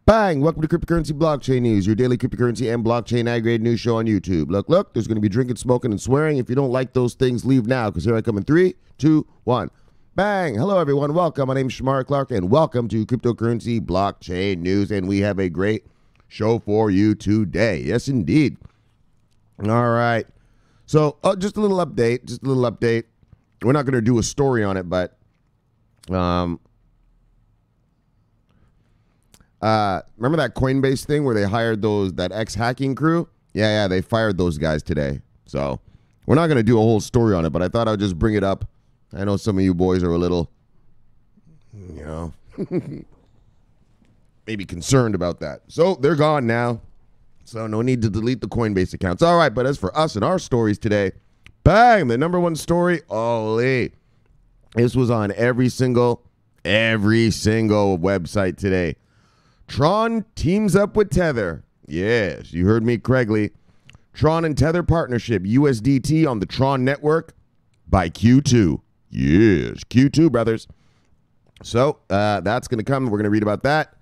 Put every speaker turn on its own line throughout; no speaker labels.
Bang! Welcome to Cryptocurrency Blockchain News, your daily cryptocurrency and blockchain aggregated news show on YouTube. Look, there's going to be drinking, smoking, and swearing. If you don't like those things, leave now, because here I come in 3, 2, 1. Bang! Hello, everyone. Welcome. My name is Shamar Clark, and welcome to Cryptocurrency Blockchain News, and we have a great show for you today. Yes, indeed. All right. So, just a little update. We're not going to do a story on it, but remember that Coinbase thing where they hired that ex-hacking crew? Yeah, they fired those guys today. So we're not going to do a whole story on it, but I thought I'd just bring it up. I know some of you boys are a little, maybe concerned about that. So they're gone now. So no need to delete the Coinbase accounts. All right, but as for us and our stories today, bang, the number one story, holy. This was on every single website today. Tron teams up with Tether. Yes, you heard me correctly. Tron and Tether partnership, USDT on the Tron network by Q2. Yes, Q2, brothers. So that's going to come. We're going to read about that.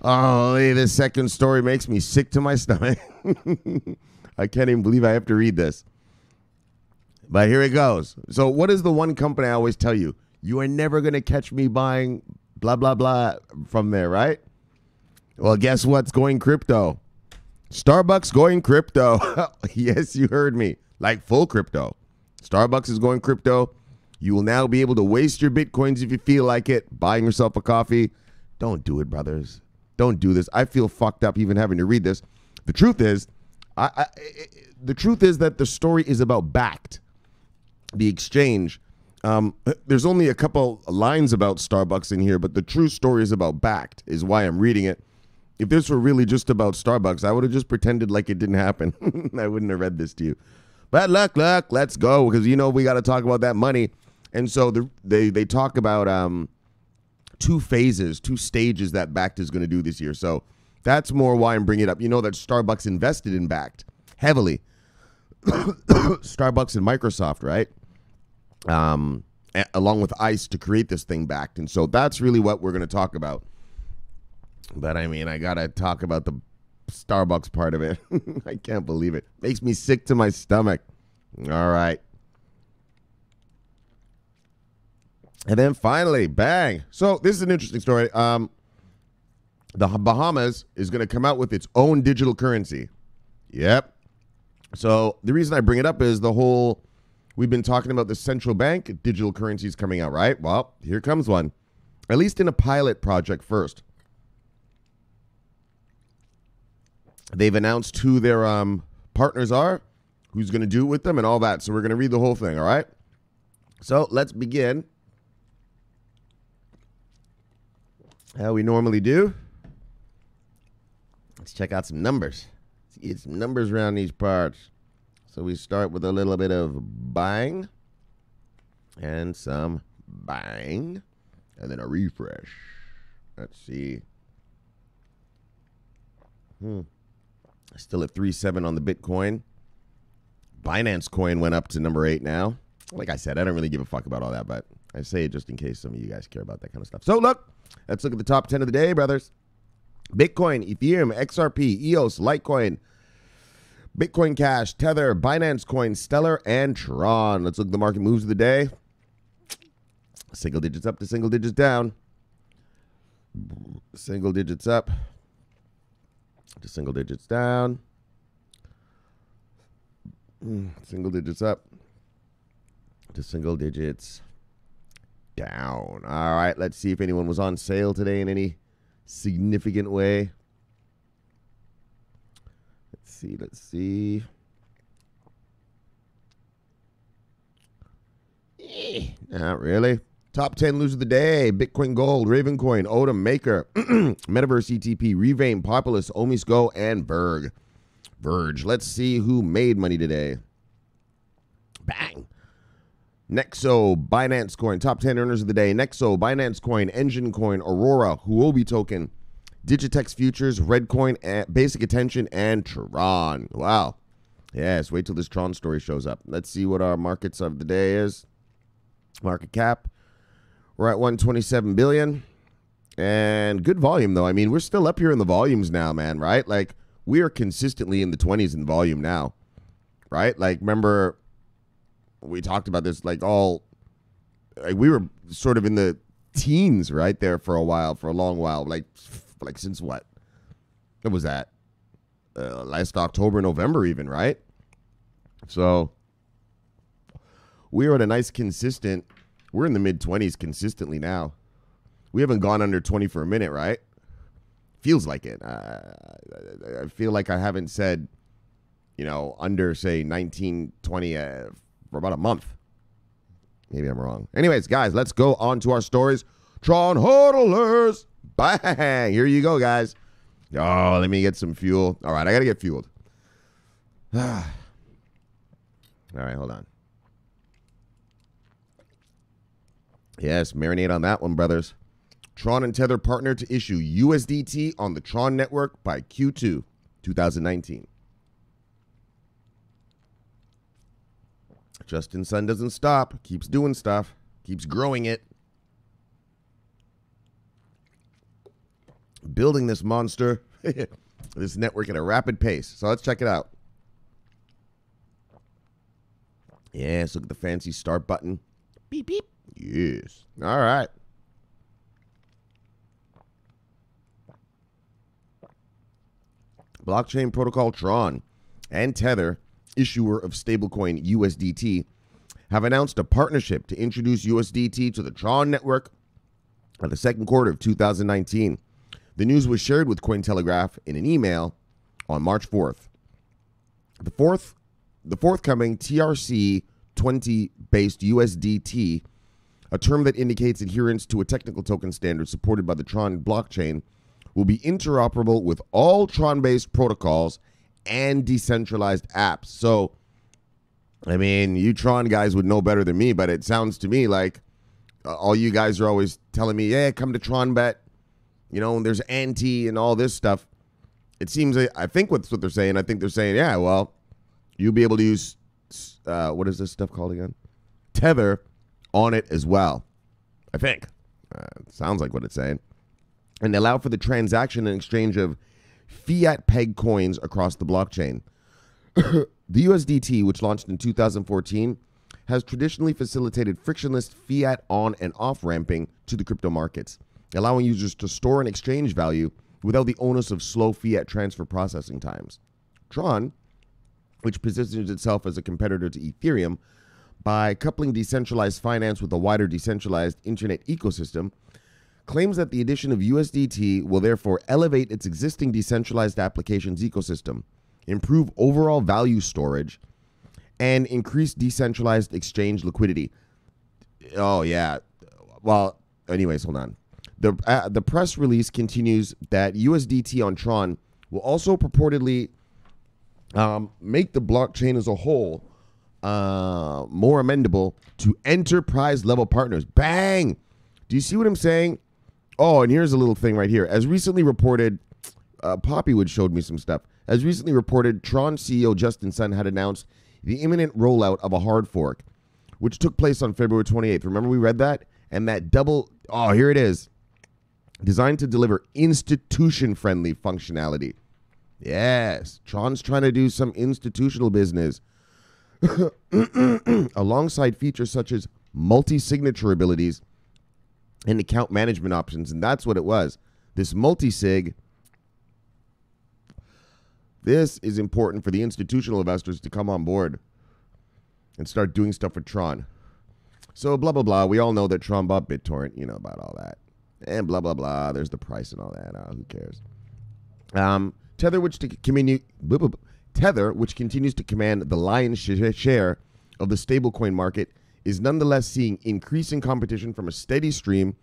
Oh, this second story makes me sick to my stomach. I can't even believe I have to read this. But here it goes. So what is the one company I always tell you? You are never going to catch me buying blah, blah, blah from there, right? Well, guess what's going crypto? Starbucks going crypto. Yes, you heard me. Like full crypto. Starbucks is going crypto. You will now be able to waste your Bitcoins if you feel like it. Buying yourself a coffee. Don't do it, brothers. Don't do this. I feel fucked up even having to read this. The truth is, that the story is about Backed, the exchange. There's only a couple lines about Starbucks in here, but the true story is about Backed, is why I'm reading it. If this were really just about Starbucks, I would have just pretended like it didn't happen. I wouldn't have read this to you. But look, let's go, because we got to talk about that money. And so they talk about two stages that Backed is going to do this year. So that's more why I'm bringing it up. You know that Starbucks invested in Backed heavily. Starbucks and Microsoft, right? Along with ICE to create this thing Backed. And so that's really what we're going to talk about. But I mean, I got to talk about the Starbucks part of it. I can't believe it. Makes me sick to my stomach. All right. And then finally, bang. So this is an interesting story. The Bahamas is going to come out with its own digital currency. Yep. So the reason I bring it up is we've been talking about the central bank digital currencies coming out, right? Well, here comes one. At least in a pilot project first. They've announced who their partners are, who's going to do it with them, and all that. So we're going to read the whole thing, all right? So let's begin. How we normally do. Let's check out some numbers. See some numbers around these parts. So we start with a little bit of bang. And some bang. And then a refresh. Let's see. Still at 3.7 on the Bitcoin. Binance coin went up to number 8 now. Like I said, I don't really give a fuck about all that, but I say it just in case some of you guys care about that kind of stuff. So look, let's look at the top 10 of the day, brothers. Bitcoin, Ethereum, XRP, EOS, Litecoin, Bitcoin Cash, Tether, Binance Coin, Stellar, and Tron. Let's look at the market moves of the day. Single digits up to single digits down. Single digits up to single digits down. Single digits up to single digits down. All right, let's see if anyone was on sale today in any significant way. Let's see. Not really. Top 10 losers of the day. Bitcoin Gold, Ravencoin, Odom, Maker, Metaverse ETP, Revain, Populous, Omis Go, and Verge. Let's see who made money today. Bang. Nexo, Binance Coin, top 10 earners of the day. Nexo, Binance Coin, Engine Coin, Aurora, Huobi Token, Digitex Futures, Redcoin, Basic Attention, and Tron. Wow. Yes, wait till this Tron story shows up. Let's see what our markets of the day is. Market cap. We're at 127 billion. And good volume, though. I mean, we're still up here in the volumes now, man, right? Like, we are consistently in the 20s in volume now, right? Like, remember, we talked about this, like, we were sort of in the teens right there for a long while. Like since what? What was that? Last October, November even, right? So we are at a nice consistent, we're in the mid-20s consistently now. We haven't gone under 20 for a minute, right? Feels like it. I feel like I haven't said, under, say, 19, 20 for about a month. Maybe I'm wrong. Anyways, guys, let's go on to our stories. Tron hodlers. Bang. Here you go, guys. Oh, let me get some fuel. All right, I got to get fueled. All right, hold on. Yes, marinate on that one, brothers. Tron and Tether partner to issue USDT on the Tron network by Q2 2019. Justin Sun doesn't stop. Keeps doing stuff. Keeps growing it. Building this monster. This network at a rapid pace. So let's check it out. Yes, look at the fancy start button. Beep, beep. Yes. All right. Blockchain protocol Tron and Tether, issuer of stablecoin USDT, have announced a partnership to introduce USDT to the Tron network by the second quarter of 2019. The news was shared with Cointelegraph in an email on March 4th. The forthcoming TRC20-based USDT, a term that indicates adherence to a technical token standard supported by the Tron blockchain, will be interoperable with all Tron-based protocols and decentralized apps. So, I mean, you Tron guys would know better than me, but it sounds to me like all you guys are always telling me, yeah, come to TronBet. There's anti and all this stuff. It seems, I think that's what they're saying. I think they're saying, yeah, well, you'll be able to use, what is this stuff called again? Tether on it as well. I think. Sounds like what it's saying. And allow for the transaction and exchange of fiat peg coins across the blockchain. The USDT, which launched in 2014, has traditionally facilitated frictionless fiat on and off ramping to the crypto markets, allowing users to store and exchange value without the onus of slow fiat transfer processing times. Tron, which positions itself as a competitor to Ethereum by coupling decentralized finance with a wider decentralized internet ecosystem, claims that the addition of USDT will therefore elevate its existing decentralized applications ecosystem, improve overall value storage, and increase decentralized exchange liquidity. Oh, yeah. Well, anyways, hold on. The press release continues that USDT on Tron will also purportedly make the blockchain as a whole more amendable to enterprise-level partners. Bang! Do you see what I'm saying? Oh, and here's a little thing right here. As recently reported, Poppywood showed me some stuff. As recently reported, Tron CEO Justin Sun had announced the imminent rollout of a hard fork, which took place on February 28th. Remember we read that? And that here it is. Designed to deliver institution-friendly functionality. Yes, Tron's trying to do some institutional business. Alongside features such as multi-signature abilities and account management options. And that's what it was. This multi-sig. This is important for the institutional investors to come on board and start doing stuff with Tron. So blah, blah, blah. We all know that Tron bought BitTorrent. You know about all that. And blah, blah, blah. There's the price and all that. Who cares? Tether, which continues to command the lion's share of the stablecoin market, is nonetheless seeing increasing competition from a steady stream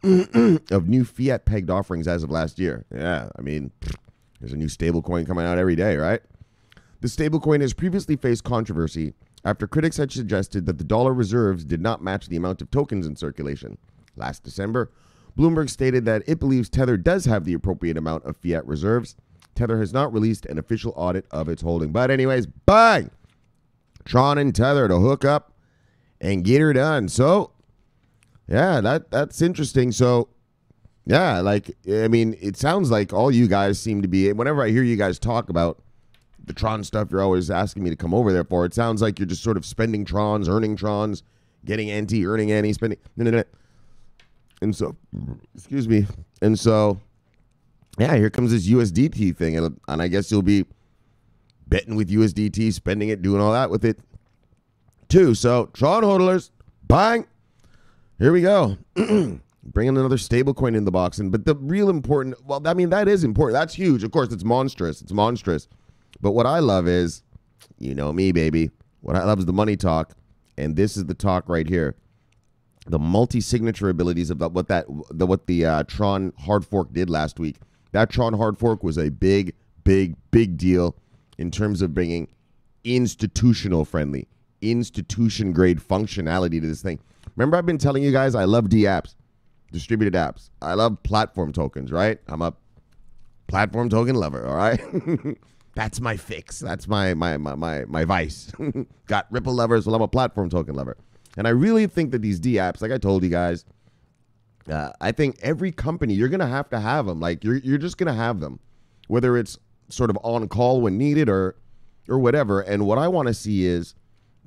of new fiat-pegged offerings as of last year. Yeah, I mean, there's a new stablecoin coming out every day, right? The stablecoin has previously faced controversy after critics had suggested that the dollar reserves did not match the amount of tokens in circulation. Last December, Bloomberg stated that it believes Tether does have the appropriate amount of fiat reserves. Tether has not released an official audit of its holding. But anyways, bang! Tron and Tether to hook up and get her done. So, yeah, that's interesting. So, Yeah, like, I mean, it sounds like all you guys seem to be, whenever I hear you guys talk about the Tron stuff you're always asking me to come over there for, it sounds like you're just sort of spending Trons, earning Trons, getting NT, earning NT, spending, and so, excuse me, and so, yeah, here comes this USDT thing, and I guess you'll be betting with USDT, spending it, doing all that with it, too. So, Tron hodlers, bang, here we go. Bringing another stablecoin in the box. But the real important, well, I mean, that is important. That's huge. Of course, it's monstrous. It's monstrous. But what I love is, you know me, baby. What I love is the money talk. And this is the talk right here. The multi-signature abilities of what the Tron hard fork did last week. That Tron hard fork was a big, big, big deal in terms of bringing institutional-friendly, institution-grade functionality to this thing. Remember, I've been telling you guys I love D-apps. Distributed apps. I love platform tokens, right? I'm a platform token lover, all right? That's my fix. That's my vice. Got Ripple lovers, well, I'm a platform token lover. And I really think that these D apps, like I told you guys, I think every company, you're going to have them. Like, you're just going to have them, whether it's sort of on call when needed or whatever. And what I want to see is,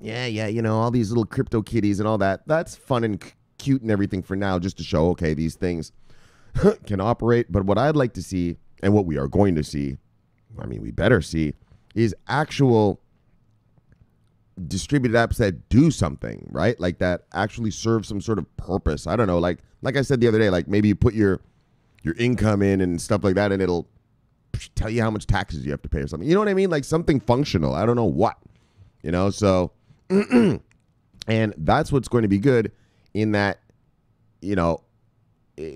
yeah, you know, all these little crypto kitties and all that. That's fun and cute and everything for now, just to show, okay, these things can operate. But what I'd like to see, and what we are going to see, I mean, we better see, is actual distributed apps that do something, right? Like that actually serve some sort of purpose. I don't know, like I said the other day, like maybe you put your income in and stuff like that, and it'll tell you how much taxes you have to pay or something. You know what I mean? Like something functional. I don't know what, you know, so and that's what's going to be good. In that, you know,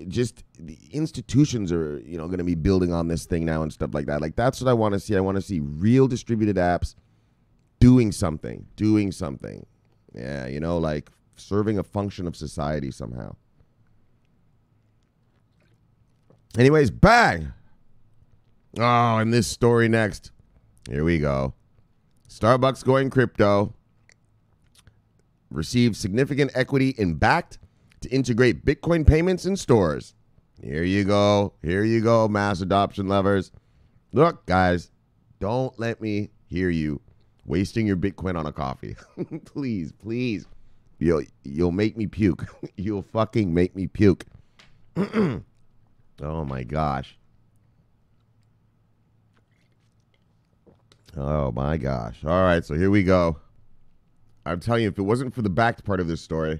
just the institutions are, you know, going to be building on this thing now and stuff like that. Like, that's what I want to see. I want to see real distributed apps doing something. Yeah, you know, like serving a function of society somehow. Anyways, bang. Oh, and this story next. Here we go. Starbucks going crypto. Received significant equity in Backed to integrate Bitcoin payments in stores. Here you go, mass adoption lovers. Look, guys, don't let me hear you wasting your Bitcoin on a coffee. Please. You'll make me puke. You'll fucking make me puke. Oh, my gosh. Oh, my gosh. All right, so here we go. I'm telling you, if it wasn't for the Backed part of this story,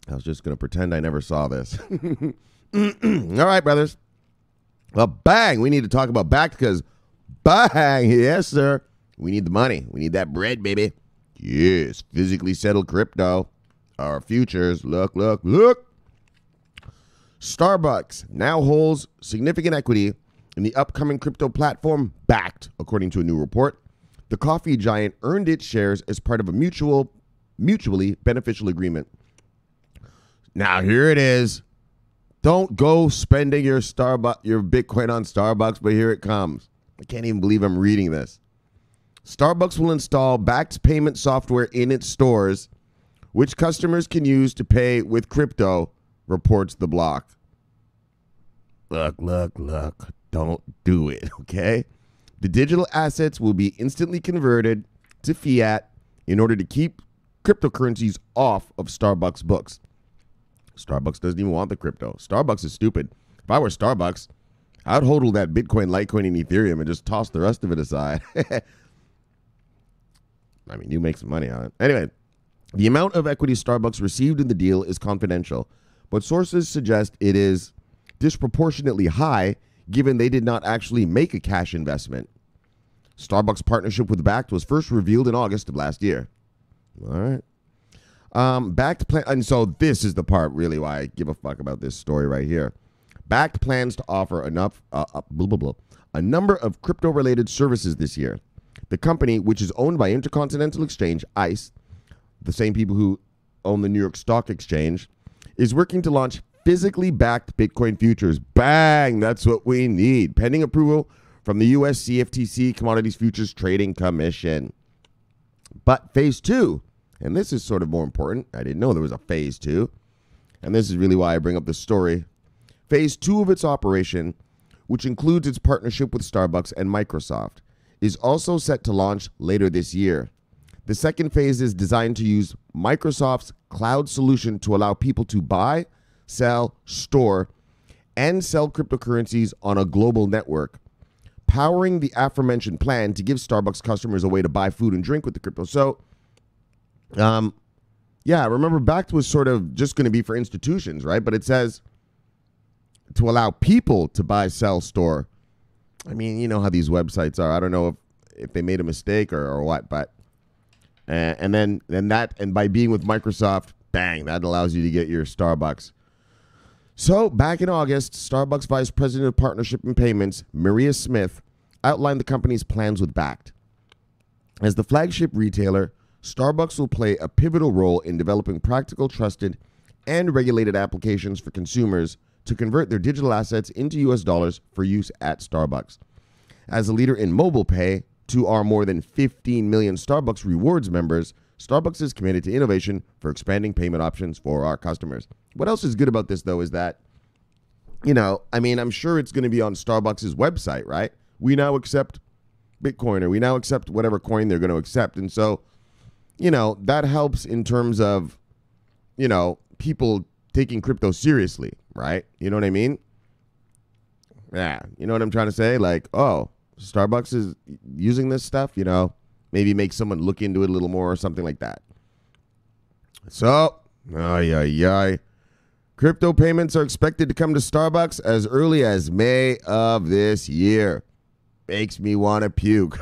I was just going to pretend I never saw this. All right, brothers. Well, bang, we need to talk about Backed because, bang, yes, sir. We need the money. We need that bread, baby. Yes, physically settled crypto. Our futures. Look. Starbucks now holds significant equity in the upcoming crypto platform Backed, according to a new report. The coffee giant earned its shares as part of a mutually beneficial agreement. Now, here it is. Don't go spending your Bitcoin on Starbucks, but here it comes. I can't even believe I'm reading this. Starbucks will install Backed's payment software in its stores, which customers can use to pay with crypto, reports the block. Look. Don't do it, okay? The digital assets will be instantly converted to fiat in order to keep cryptocurrencies off of Starbucks books. Starbucks doesn't even want the crypto. Starbucks is stupid. If I were Starbucks, I'd hodl that Bitcoin, Litecoin, and Ethereum and just toss the rest of it aside. I mean, you make some money on it. Anyway, the amount of equity Starbucks received in the deal is confidential, but sources suggest it is disproportionately high given they did not actually make a cash investment. Starbucks' partnership with Backed was first revealed in August of last year. All right. Backed plan, and so this is the part really why I give a fuck about this story right here. Backed plans to offer a number of crypto-related services this year. The company, which is owned by Intercontinental Exchange, ICE, the same people who own the New York Stock Exchange, is working to launch physically backed Bitcoin futures. Bang! That's what we need. Pending approval from the U.S. CFTC, Commodities Futures Trading Commission. But phase 2 And this is sort of more important. I didn't know there was a phase 2. And this is really why I bring up this story. Phase 2 of its operation, which includes its partnership with Starbucks and Microsoft, is also set to launch later this year. The second phase is designed to use Microsoft's cloud solution to allow people to buy, sell, store, and sell cryptocurrencies on a global network, powering the aforementioned plan to give Starbucks customers a way to buy food and drink with the crypto. So, yeah, remember Bakkt was sort of just going to be for institutions, right? But it says to allow people to buy, sell, store. I mean, you know how these websites are. I don't know if they made a mistake or what, but and then by being with Microsoft, bang, that allows you to get your Starbucks. So back in August, Starbucks Vice President of Partnership and Payments, Maria Smith, outlined the company's plans with Bakkt. As the flagship retailer, Starbucks will play a pivotal role in developing practical, trusted, and regulated applications for consumers to convert their digital assets into US dollars for use at Starbucks. As a leader in mobile pay to our more than 15 million Starbucks Rewards members, Starbucks is committed to innovation for expanding payment options for our customers. What else is good about this, though, is that, you know, I mean, I'm sure it's going to be on Starbucks' website, right? We now accept Bitcoin, or we now accept whatever coin they're going to accept. And so, you know, that helps in terms of, you know, people taking crypto seriously, right? You know what I mean? Yeah, you know what I'm trying to say? Like, oh, Starbucks is using this stuff, you know, maybe make someone look into it a little more or something like that. So, crypto payments are expected to come to Starbucks as early as May of this year. Makes me want to puke.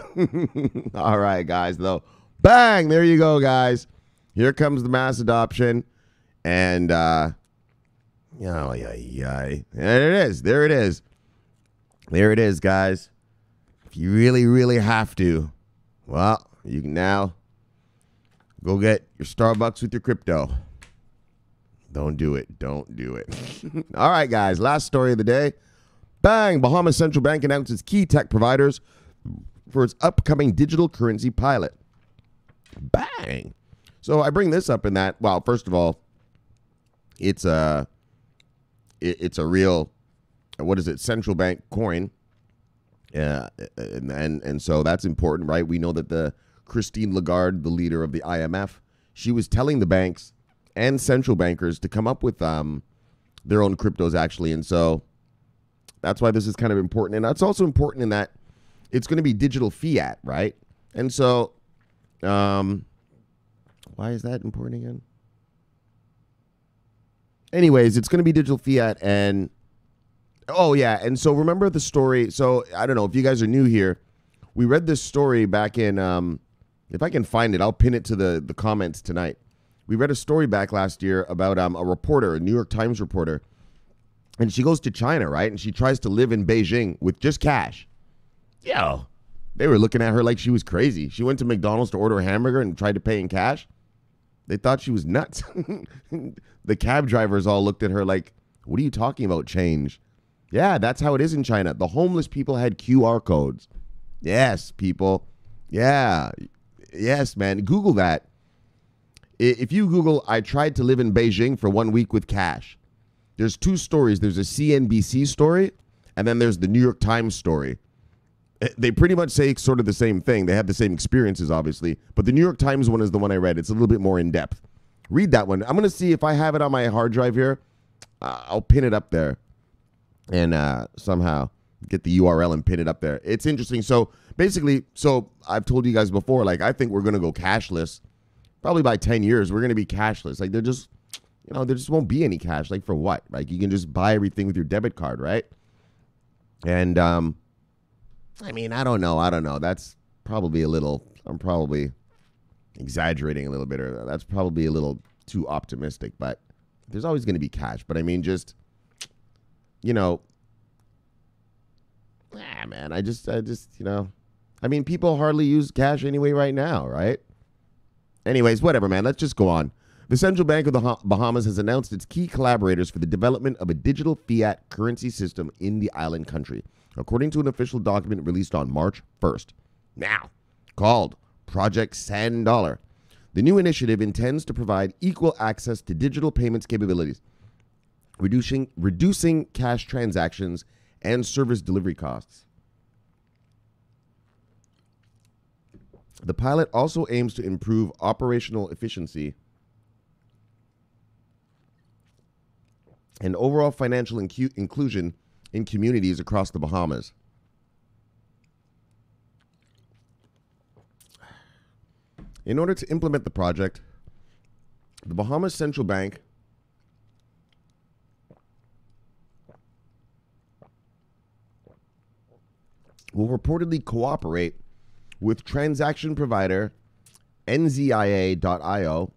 All right, guys, though. Bang! There you go, guys. Here comes the mass adoption. And, there it is. There it is. There it is, guys. If you really, really have to, well, you can now go get your Starbucks with your crypto. Don't do it. Don't do it. All right, guys. Last story of the day. Bang! Bahamas Central Bank announces key tech providers for its upcoming digital currency pilot. Bang! So I bring this up in that, well, first of all, it's a real, what is it, central bank coin. And so that's important, right? We know that the Christine Lagarde, the leader of the IMF, she was telling the banks and central bankers to come up with their own cryptos, actually. And so that's why this is kind of important. And that's also important in that it's going to be digital fiat, right? And so why is that important again? Anyways, it's going to be digital fiat. And oh, yeah. And so remember the story. So I don't know if you guys are new here. We read this story back in, if I can find it, I'll pin it to the comments tonight. We read a story back last year about a reporter, a New York Times reporter. And she goes to China, right? And she tries to live in Beijing with just cash. Yo, they were looking at her like she was crazy. She went to McDonald's to order a hamburger and tried to pay in cash. They thought she was nuts. The cab drivers all looked at her like, what are you talking about, change? Yeah, that's how it is in China. The homeless people had QR codes. Yes, people. Yeah. Yes, man. Google that. If you Google, I tried to live in Beijing for 1 week with cash. There's two stories. There's a CNBC story, and then there's the New York Times story. They pretty much say sort of the same thing. They have the same experiences, obviously. But the New York Times one is the one I read. It's a little bit more in-depth. Read that one. I'm going to see if I have it on my hard drive here. I'll pin it up there and somehow get the URL and pin it up there. It's interesting. So basically, so I've told you guys before, like, I think we're going to go cashless. Probably by 10 years, we're going to be cashless. Like, there just won't be any cash. Like, for what? Like, you can just buy everything with your debit card, right? And, I mean, I don't know. That's probably I'm probably exaggerating a little bit, or that's probably a little too optimistic, but there's always going to be cash. But I mean, just, man, I just, I mean, people hardly use cash anyway right now, right? Anyways, whatever, man. Let's just go on. The Central Bank of the Bahamas has announced its key collaborators for the development of a digital fiat currency system in the island country, according to an official document released on March 1st. Now, called Project $10. The new initiative intends to provide equal access to digital payments capabilities, reducing cash transactions and service delivery costs. The pilot also aims to improve operational efficiency and overall financial inclusion in communities across the Bahamas. In order to implement the project, the Bahamas Central Bank will reportedly cooperate with transaction provider NZIA.io,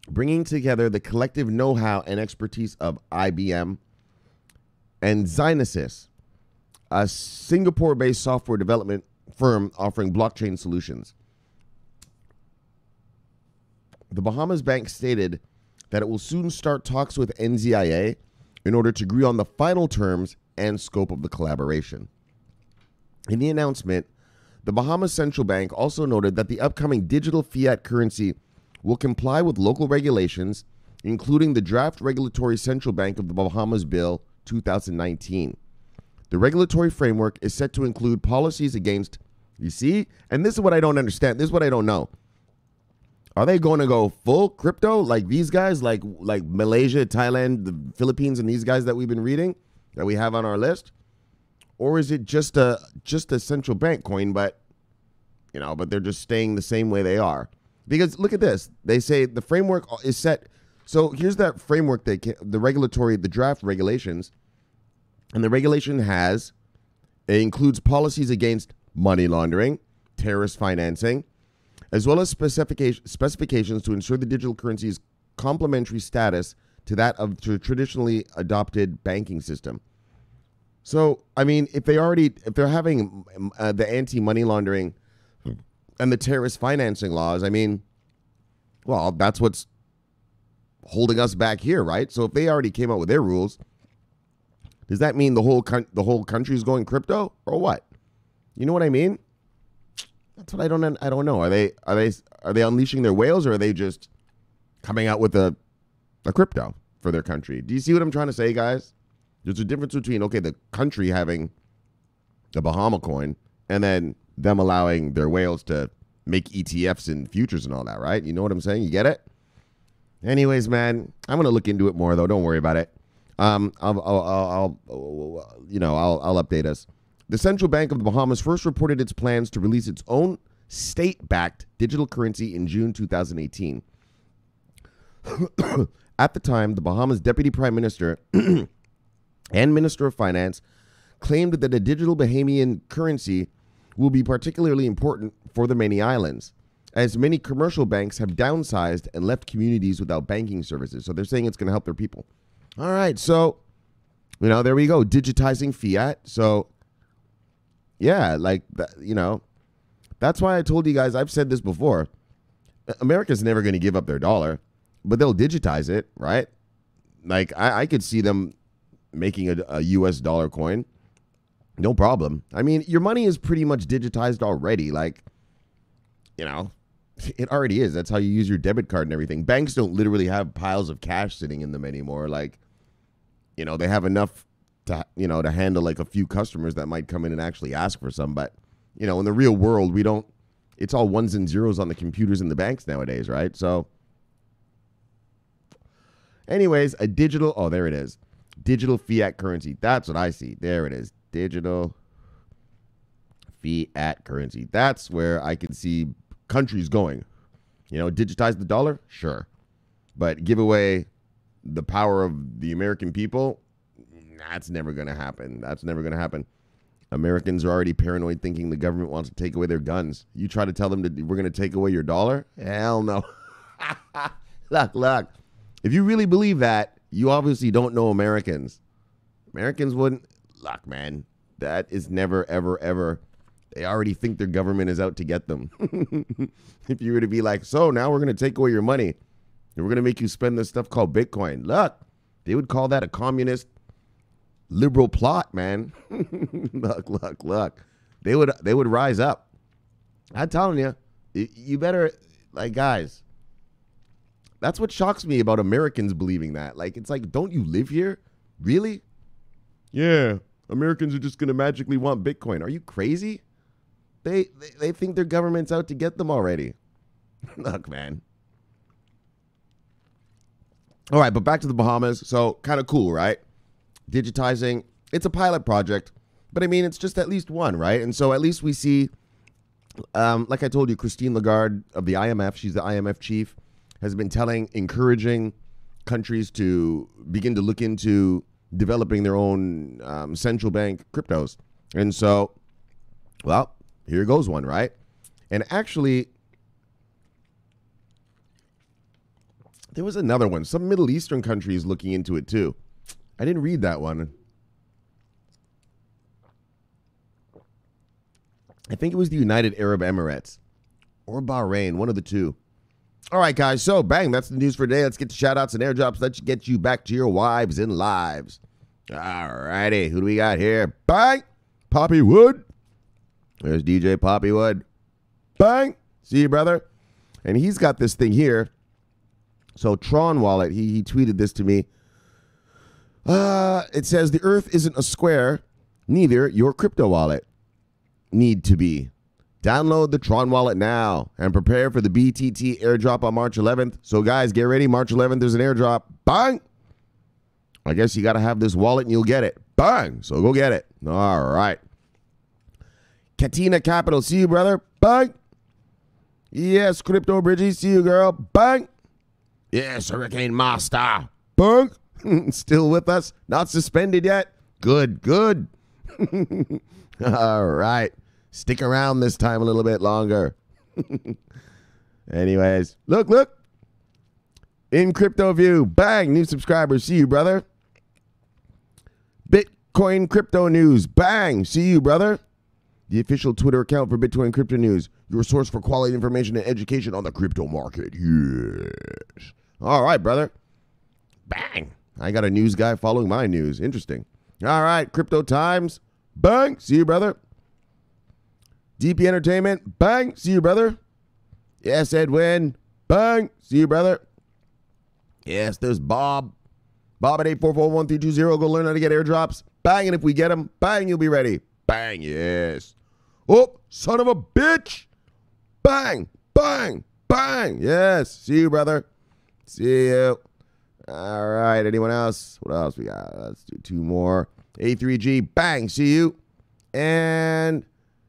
bringing together the collective know-how and expertise of IBM and Zynesys, a Singapore-based software development firm offering blockchain solutions. The Bahamas Bank stated that it will soon start talks with NZIA in order to agree on the final terms and scope of the collaboration. In the announcement, the Bahamas Central Bank also noted that the upcoming digital fiat currency will comply with local regulations, including the Draft Regulatory Central Bank of the Bahamas Bill 2019. The regulatory framework is set to include policies against, you see, and this is what I don't understand. This is what I don't know. Are they going to go full crypto like these guys, like Malaysia, Thailand, the Philippines, and these guys that we've been reading, that we have on our list? Or is it just a central bank coin, but they're just staying the same way they are? Because look at this. They say the framework is set. So here's that framework, the draft regulations. And the regulation it includes policies against money laundering, terrorist financing, as well as specifications to ensure the digital currency's complementary status to that of the traditionally adopted banking system. So, I mean, if they're having the anti-money laundering and the terrorist financing laws, I mean, well, that's what's holding us back here, right? So if they already came out with their rules, does that mean the whole country is going crypto or what? You know what I mean? That's what I don't know. Are they unleashing their whales, or are they just coming out with a crypto for their country? Do you see what I'm trying to say, guys? There's a difference between, okay, the country having the Bahama coin and then them allowing their whales to make ETFs and futures and all that, right? You know what I'm saying? You get it? Anyways, man, I'm going to look into it more, though. Don't worry about it. I'll update us. The Central Bank of the Bahamas first reported its plans to release its own state-backed digital currency in June 2018. At the time, the Bahamas Deputy Prime Minister and Minister of Finance claimed that a digital Bahamian currency will be particularly important for the many islands, as many commercial banks have downsized and left communities without banking services. So they're saying it's going to help their people. All right, so, there we go, digitizing fiat. So, yeah, that's why I told you guys, I've said this before, America's never going to give up their dollar, but they'll digitize it, right? Like, I could see them making a US dollar coin. No problem. I mean, your money is pretty much digitized already. Like, it already is. That's how you use your debit card and everything. Banks don't literally have piles of cash sitting in them anymore. Like, they have enough to, to handle like a few customers that might come in and actually ask for some. But, in the real world, it's all ones and zeros on the computers in the banks nowadays, right? So, anyways, there it is. Digital fiat currency. That's what I see. There it is. Digital fiat currency. That's where I can see countries going. Digitize the dollar? Sure. But give away the power of the American people? That's never going to happen. Americans are already paranoid, thinking the government wants to take away their guns. You try to tell them that we're going to take away your dollar? Hell no. Look. If you really believe that, you obviously don't know Americans. Americans wouldn't. Look, man, that is never, ever, ever. They already think their government is out to get them. If you were to be like, so now we're going to take away your money and we're going to make you spend this stuff called Bitcoin. Look, they would call that a communist liberal plot, man. Look. They would rise up. I'm telling you, you better, like, guys, that's what shocks me about Americans believing that. Like, it's like, don't you live here? Really? Yeah, Americans are just going to magically want Bitcoin. Are you crazy? They think their government's out to get them already. Look, man. All right, but back to the Bahamas. So, kind of cool, right? Digitizing. It's a pilot project, but I mean, it's just at least one, right? And so at least we see, like I told you, Christine Lagarde of the IMF, she's the IMF chief, has been encouraging countries to begin to look into developing their own central bank cryptos. And so, well, here goes one, right? And actually, there was another one. Some Middle Eastern countries looking into it too. I didn't read that one. I think it was the United Arab Emirates or Bahrain, one of the two. All right, guys. So, bang, that's the news for today. Let's get to shout-outs and airdrops. Let's get you back to your wives and lives. All righty. Who do we got here? Bang. Poppy Wood. There's DJ Poppy Wood. Bang. See you, brother. And he's got this thing here. So, Tron wallet, he tweeted this to me. It says, the earth isn't a square, neither your crypto wallet need to be. Download the Tron wallet now and prepare for the BTT airdrop on March 11th. So guys, get ready. March 11th, there's an airdrop. Bang! I guess you got to have this wallet and you'll get it. Bang! So go get it. All right. Katina Capital, see you, brother. Bang! Yes, Crypto Bridgie, see you, girl. Bang! Yes, Hurricane Master. Bang! Still with us. Not suspended yet. Good, good. All right. Stick around this time a little bit longer. Anyways, look. In Crypto View, bang, new subscribers. See you, brother. Bitcoin Crypto News, bang, see you, brother. The official Twitter account for Bitcoin Crypto News, your source for quality information and education on the crypto market. Yes. All right, brother. Bang. I got a news guy following my news. Interesting. All right, Crypto Times, bang, see you, brother. DP Entertainment, bang, see you, brother. Yes, Edwin, bang, see you, brother. Yes, there's Bob. Bob at 844-1320. Go learn how to get airdrops. Bang, and if we get them, bang, you'll be ready. Bang, yes. Oh, son of a bitch. Bang, bang, bang. Yes, see you, brother. See you. All right, anyone else? What else we got? Let's do two more. A3G, bang, see you. And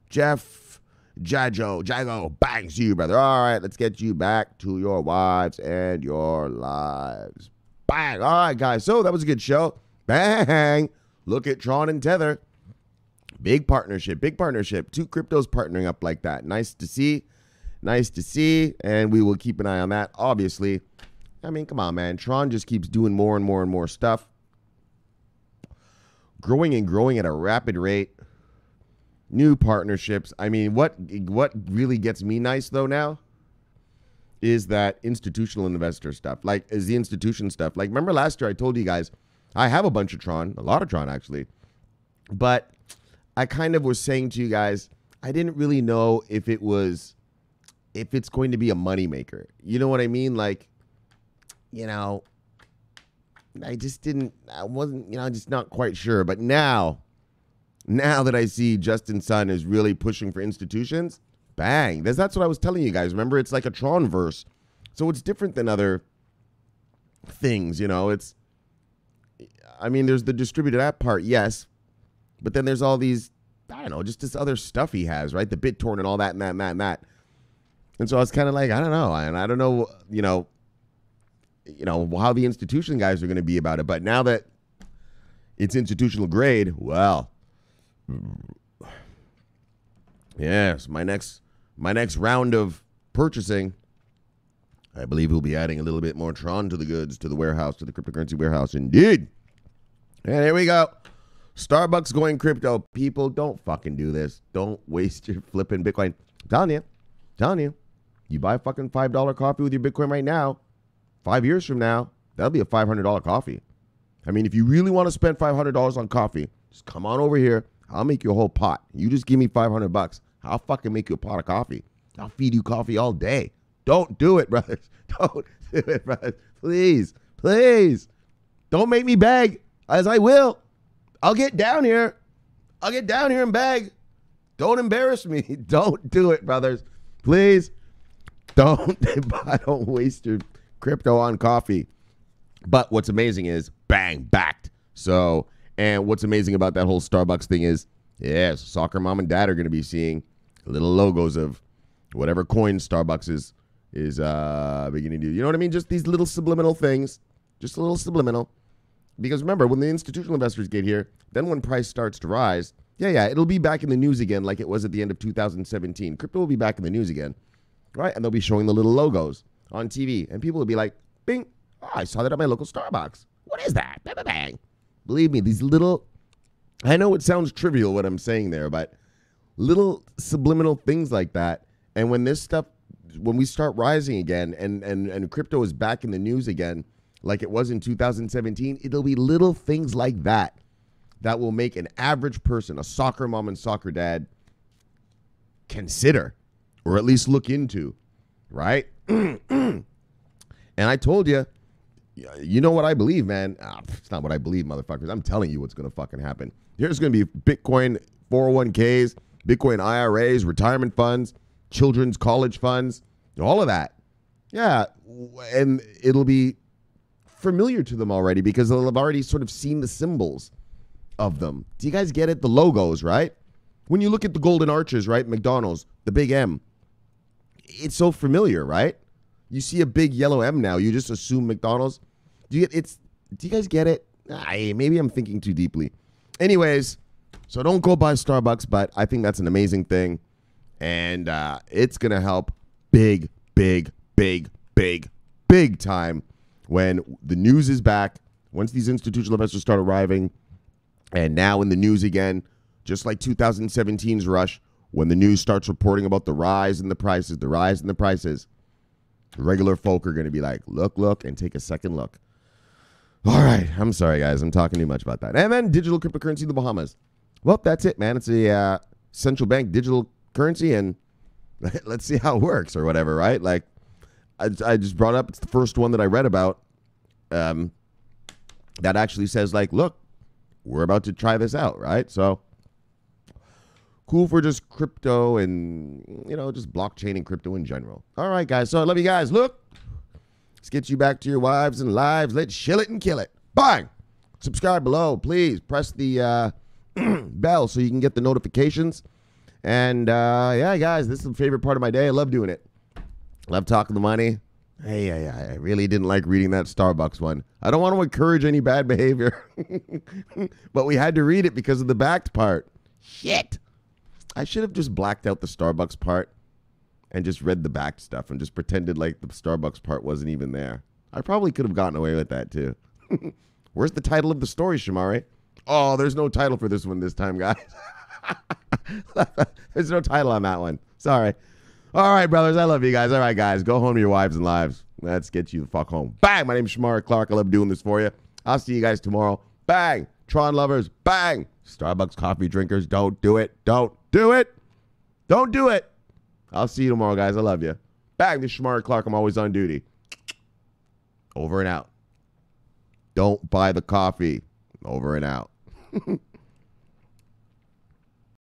Jeff Jago, bang, see you, brother. All right, let's get you back to your wives and your lives. Bang. All right, guys. So that was a good show. Bang. Look at Tron and Tether. Big partnership. Two cryptos partnering up like that. Nice to see. And we will keep an eye on that, obviously. I mean, come on, man. Tron just keeps doing more and more stuff. Growing at a rapid rate. New partnerships. I mean, what really gets me nice, though, now is that institutional investor stuff. Like, is the institution stuff. Like, remember last year I told you guys, I have a bunch of Tron. A lot of Tron, actually. But I kind of was saying to you guys, I didn't really know if it's going to be a moneymaker. You know what I mean? Like, you know, I wasn't, just not quite sure. But now that I see Justin Sun is really pushing for institutions, bang. That's what I was telling you guys. Remember, it's like a Tron verse. So it's different than other things, there's the distributed app part, yes. But then there's all these, I don't know, just this other stuff he has, right? The BitTorrent and all that and that and that and that. And so I was kind of like, I don't know. And I don't know, how the institution guys are going to be about it. But now that it's institutional grade, well, yes, my next round of purchasing, I believe we'll be adding a little bit more Tron to the goods, to the warehouse, to the cryptocurrency warehouse. Indeed. And here we go. Starbucks going crypto. People, don't fucking do this. Don't waste your flipping Bitcoin. I'm telling you. You buy a fucking $5 coffee with your Bitcoin right now. 5 years from now, that'll be a $500 coffee. I mean, if you really want to spend $500 on coffee, just come on over here. I'll make you a whole pot. You just give me $500. I'll fucking make you a pot of coffee. I'll feed you coffee all day. Don't do it, brothers. Don't do it, brothers. Please, please. Don't make me beg, as I will. I'll get down here. I'll get down here and beg. Don't embarrass me. Don't do it, brothers. Please. Don't waste your crypto on coffee. But what's amazing is, bang, backed. So, and what's amazing about that whole Starbucks thing is, yes, soccer mom and dad are going to be seeing little logos of whatever coin Starbucks is beginning to do. You know what I mean? Just these little subliminal things. Just a little subliminal. Because remember, when the institutional investors get here, then when price starts to rise, it'll be back in the news again like it was at the end of 2017. Crypto will be back in the news again, right? And they'll be showing the little logos on TV. And people will be like, bing, oh, I saw that at my local Starbucks. What is that? Bang, bang, bang. Believe me, these little, I know it sounds trivial what I'm saying there, but little subliminal things like that. And when this stuff, when we start rising again and crypto is back in the news again, like it was in 2017, it'll be little things like that that will make an average person, a soccer mom and soccer dad, consider or at least look into, right? And I told you, you know what I believe, man. It's not what I believe, motherfuckers. I'm telling you what's going to fucking happen. There's going to be Bitcoin 401ks, Bitcoin IRAs, retirement funds, children's college funds, all of that. Yeah, and it'll be familiar to them already because they'll have already sort of seen the symbols of them. Do you guys get it? The logos, right? When you look at the golden arches, right? McDonald's, the big M. It's so familiar, right? You see a big yellow M now, you just assume McDonald's. Do you guys get it? Maybe I'm thinking too deeply. Anyways, so don't go buy Starbucks, but I think that's an amazing thing. And it's going to help big time when the news is back, once these institutional investors start arriving, and now in the news again, just like 2017's rush, when the news starts reporting about the rise in the prices, regular folk are going to be like, look, and take a second look. All right. I'm sorry, guys. I'm talking too much about that. And then digital cryptocurrency in the Bahamas. Well, that's it, man. It's a central bank digital currency, and let's see how it works or whatever, right? Like, I just brought up, it's the first one that I read about that actually says, like, look, we're about to try this out, right? So, cool for just crypto and, just blockchain and crypto in general. All right, guys. So I love you guys. Look, let's get you back to your wives and lives. Let's shill it and kill it. Bang. Subscribe below. Please press the bell so you can get the notifications. And, guys, this is the favorite part of my day. I love doing it. Love talking the money. Hey, I really didn't like reading that Starbucks one. I don't want to encourage any bad behavior. But we had to read it because of the backed part. Shit. I should have just blacked out the Starbucks part and just read the back stuff and just pretended like the Starbucks part wasn't even there. I probably could have gotten away with that too. Where's the title of the story, Shamari? Oh, there's no title for this one this time, guys. There's no title on that one. Sorry. All right, brothers. I love you guys. All right, guys. Go home to your wives and lives. Let's get you the fuck home. Bang. My name's Shamari Clark. I love doing this for you. I'll see you guys tomorrow. Bang. Tron lovers. Bang. Starbucks coffee drinkers. Don't do it. Don't do it. Don't do it. I'll see you tomorrow, guys. I love you. Bang. This is Shamari Clark. I'm always on duty. Over and out. Don't buy the coffee. Over and out.